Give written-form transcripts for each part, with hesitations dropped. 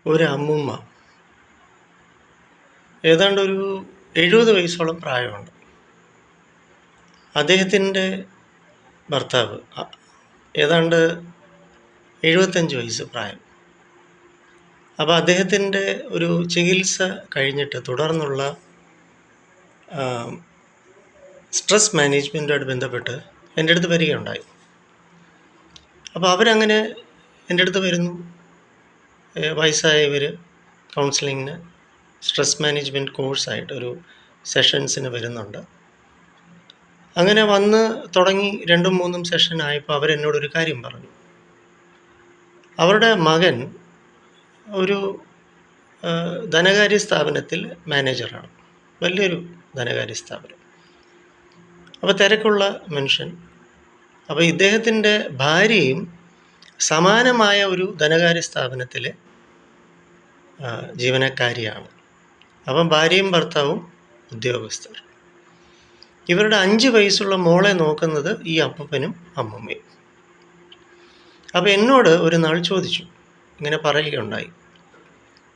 ഒരു അമ്മുമ്മ ഏതാണ്ട് ഒരു 70 വയസ്സോളം പ്രായമുണ്ട്. അദ്ദേഹത്തിൻ്റെ ഭർത്താവ് ഏതാണ്ട് 75 വയസ്സ് പ്രായം. അപ്പോൾ അദ്ദേഹത്തിൻ്റെ ഒരു ചികിത്സ കഴിഞ്ഞിട്ട് തുടർന്നുള്ള സ്ട്രെസ് മാനേജ്മെൻറ്റുമായിട്ട് ബന്ധപ്പെട്ട് എൻ്റെ അടുത്ത് വരികയുണ്ടായി. അപ്പോൾ അവരങ്ങനെ എൻ്റെ അടുത്ത് വരുന്നു. വയസ്സായവർ കൗൺസിലിങ്ങിന് സ്ട്രെസ് മാനേജ്മെൻറ്റ് കോഴ്സായിട്ട് ഒരു സെഷൻസിന് വരുന്നുണ്ട്. അങ്ങനെ വന്ന് തുടങ്ങി 2-3 സെഷൻ ആയപ്പോൾ അവരെന്നോടൊരു കാര്യം പറഞ്ഞു. അവരുടെ മകൻ ഒരു ധനകാര്യ സ്ഥാപനത്തിൽ മാനേജറാണ്, വലിയൊരു ധനകാര്യ സ്ഥാപനം. അപ്പോൾ തിരക്കുള്ള മനുഷ്യൻ. അപ്പോൾ ഇദ്ദേഹത്തിൻ്റെ ഭാര്യയും സമാനമായ ഒരു ധനകാര്യ സ്ഥാപനത്തിലെ ജീവനക്കാരിയാണ്. അപ്പം ഭാര്യയും ഭർത്താവും ഉദ്യോഗസ്ഥർ. ഇവരുടെ 5 വയസ്സുള്ള മോളെ നോക്കുന്നത് ഈ അപ്പൂപ്പനും അമ്മൂമ്മയും. അപ്പോൾ എന്നോട് ഒരു നാൾ ചോദിച്ചു, ഇങ്ങനെ പറയുകയുണ്ടായി,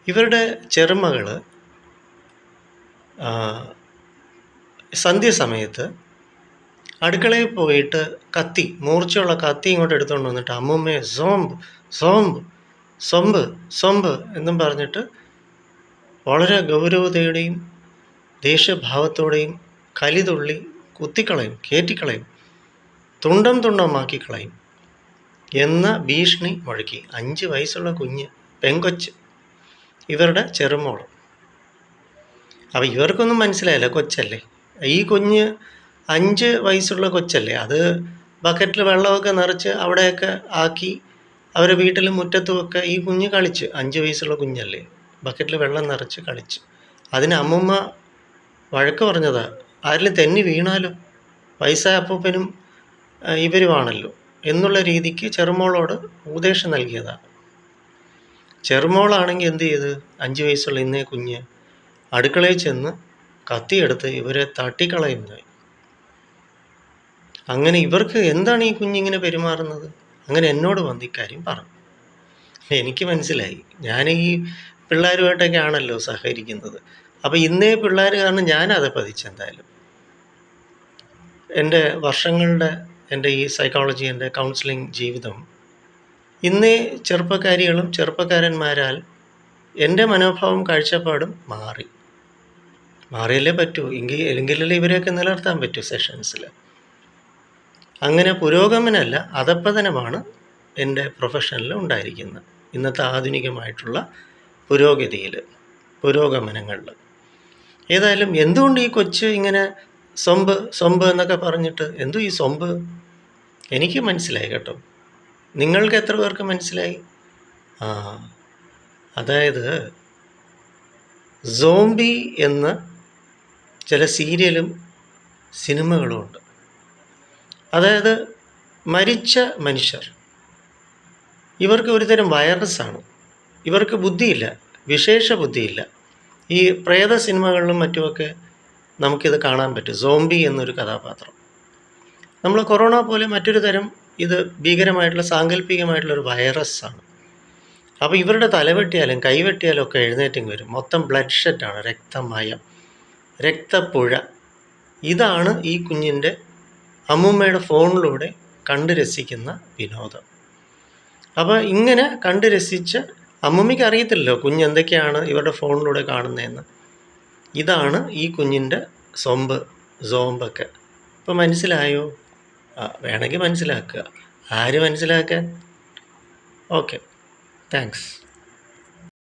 ഇവരുടെ ചെറുമകൾ സന്ധ്യസമയത്ത് അടുക്കളയിൽ പോയിട്ട് മൂർച്ചയുള്ള കത്തി ഇങ്ങോട്ട് എടുത്തുകൊണ്ട് വന്നിട്ട് അമ്മൂമ്മയെ സോമ്പ് സോമ്പ് സൊമ്പ് സൊമ്പ് എന്നും പറഞ്ഞിട്ട് വളരെ ഗൗരവതയോടെയും ദേഷ്യഭാവത്തോടെയും കലിതുള്ളി കുത്തിക്കളയും, കയറ്റിക്കളയും, തുണ്ടം തുണ്ടമാക്കിക്കളയും എന്ന ഭീഷണി മുഴക്കി. 5 വയസ്സുള്ള കുഞ്ഞ്, പെങ്കൊച്ച്, ഇവരുടെ ചെറുമോള്. അപ്പോൾ ഇവർക്കൊന്നും മനസ്സിലായില്ല, കൊച്ചല്ലേ. ഈ കുഞ്ഞ് 5 വയസ്സുള്ള കൊച്ചല്ലേ, അത് ബക്കറ്റിൽ വെള്ളമൊക്കെ നിറച്ച് അവിടെയൊക്കെ ആക്കി അവരെ വീട്ടിലും മുറ്റത്തുമൊക്കെ ഈ കുഞ്ഞ് കളിച്ച്. 5 വയസ്സുള്ള കുഞ്ഞല്ലേ, ബക്കറ്റിൽ വെള്ളം നിറച്ച് കളിച്ച്. അതിന് അമ്മൂമ്മ വഴക്ക് പറഞ്ഞതാ, ആരിലും തെന്നി വീണാലോ, വയസ്സായ അപ്പൂപ്പനും ഇവരുമാണല്ലോ എന്നുള്ള രീതിക്ക് ചെറുമോളോട് ഉപദേശം നൽകിയതാണ്. ചെറുമോളാണെങ്കിൽ എന്ത് ചെയ്ത്, 5 വയസ്സുള്ള ഇന്നേ കുഞ്ഞ് അടുക്കളയിൽ ചെന്ന് കത്തിയെടുത്ത് ഇവരെ തട്ടിക്കളയുന്നതായി. അങ്ങനെ ഇവർക്ക് എന്താണ് ഈ കുഞ്ഞിങ്ങനെ പെരുമാറുന്നത്, അങ്ങനെ എന്നോട് വന്ന് ഇക്കാര്യം പറഞ്ഞു. എനിക്ക് മനസ്സിലായി, ഞാൻ ഈ പിള്ളേരുമായിട്ടൊക്കെ ആണല്ലോ സഹകരിക്കുന്നത്. അപ്പോൾ ഇന്നേ പിള്ളേർ കാരണം ഞാനത് പതിച്ചെന്തായാലും. എൻ്റെ ഈ സൈക്കോളജി, എൻ്റെ കൗൺസിലിംഗ് ജീവിതം ഇന്നേ ചെറുപ്പക്കാരികളും ചെറുപ്പക്കാരന്മാരാൽ എൻ്റെ മനോഭാവം കാഴ്ചപ്പാടും മാറിയല്ലേ പറ്റൂ, എങ്കിലല്ലേ ഇവരെയൊക്കെ നിലനിർത്താൻ പറ്റൂ സെഷൻസിൽ. അങ്ങനെ പുരോഗമനമല്ല, അധപ്പതനമാണ് എൻ്റെ പ്രൊഫഷനിൽ ഉണ്ടായിരിക്കുന്നത്. ഇന്നത്തെ ആധുനികമായിട്ടുള്ള പുരോഗമനങ്ങളിൽ. ഏതായാലും എന്തുകൊണ്ട് ഈ കൊച്ച് ഇങ്ങനെ സൊമ്പ് എന്നൊക്കെ പറഞ്ഞിട്ട്, എന്തോ ഈ സൊമ്പ്, എനിക്ക് മനസ്സിലായി കേട്ടോ. നിങ്ങൾക്ക് എത്ര പേർക്ക് മനസ്സിലായി? അതായത് സോംബി എന്ന ചില സീരിയലും സിനിമകളും ഉണ്ട്. അതായത് മരിച്ച മനുഷ്യർ, ഇവർക്ക് ഒരുതരം വൈറസാണ്. ഇവർക്ക് ബുദ്ധിയില്ല, വിശേഷ ബുദ്ധിയില്ല. ഈ പ്രേത സിനിമകളിലും മറ്റുമൊക്കെ നമുക്കിത് കാണാൻ പറ്റും. സോംബി എന്നൊരു കഥാപാത്രം. നമ്മൾ കൊറോണ പോലെ മറ്റൊരു തരം ഇത് ഭീകരമായിട്ടുള്ള സാങ്കല്പികമായിട്ടുള്ളൊരു വൈറസാണ്. അപ്പോൾ ഇവരുടെ തലവെട്ടിയാലും കൈവെട്ടിയാലും ഒക്കെ എഴുന്നേറ്റിങ് വരും. മൊത്തം ബ്ലഡ് ഷെഡാണ്, രക്തമയം, രക്തപ്പുഴ. ഇതാണ് ഈ കുഞ്ഞിൻ്റെ അമ്മൂമ്മയുടെ ഫോണിലൂടെ കണ്ടു രസിക്കുന്ന വിനോദം. അപ്പോൾ ഇങ്ങനെ കണ്ടു രസിച്ച് അമ്മൂമ്മയ്ക്ക് അറിയത്തില്ലല്ലോ കുഞ്ഞെന്തൊക്കെയാണ് ഇവരുടെ ഫോണിലൂടെ കാണുന്നതെന്ന്. ഇതാണ് ഈ കുഞ്ഞിൻ്റെ സോമ്പൊക്കെ. ഇപ്പോൾ മനസ്സിലായോ? വേണമെങ്കിൽ മനസ്സിലാക്കുക. ആര് മനസ്സിലാക്കാൻ? Okay, thanks.